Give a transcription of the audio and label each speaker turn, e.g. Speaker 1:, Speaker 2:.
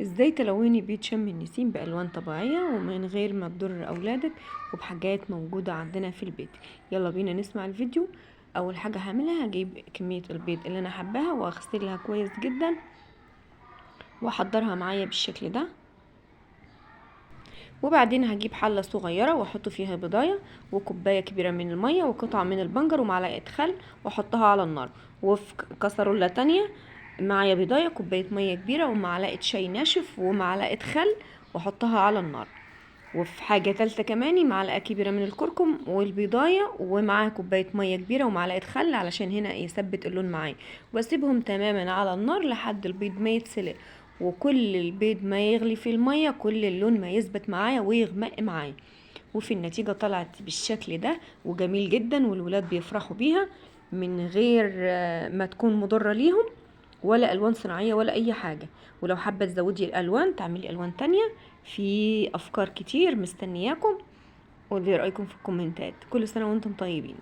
Speaker 1: ازاي تلوني بيت شم النسيم بألوان طبيعية ومن غير ما تضر أولادك وبحاجات موجودة عندنا في البيت. يلا بينا نسمع الفيديو. أول حاجة هعملها هجيب كمية البيض اللي أنا حباها وأغسلها كويس جدا وأحضرها معايا بالشكل ده. وبعدين هجيب حلة صغيرة واحط فيها بضاية وكوباية كبيرة من المية وقطعة من البنجر ومعلقة خل واحطها على النار. وفي كسرولة تانية معايا بضاية كوباية مية كبيرة ومعلقة شاي ناشف ومعلقة خل واحطها على النار. وفي حاجة تالتة كمان معلقة كبيرة من الكركم والبيضاية ومعاها كوباية مية كبيرة ومعلقة خل علشان هنا يثبت اللون معايا. واسيبهم تماما على النار لحد البيض ما يتسلق، وكل البيض ما يغلي في المية كل اللون ما يثبت معايا ويغمق معايا. وفي النتيجة طلعت بالشكل ده وجميل جدا والولاد بيفرحوا بيها من غير ما تكون مضرة ليهم ولا الوان صناعيه ولا اي حاجه. ولو حابه تزودي الالوان تعملي الوان تانية، في افكار كتير مستنياكم. قولي رايكم في الكومنتات. كل سنه وانتم طيبين.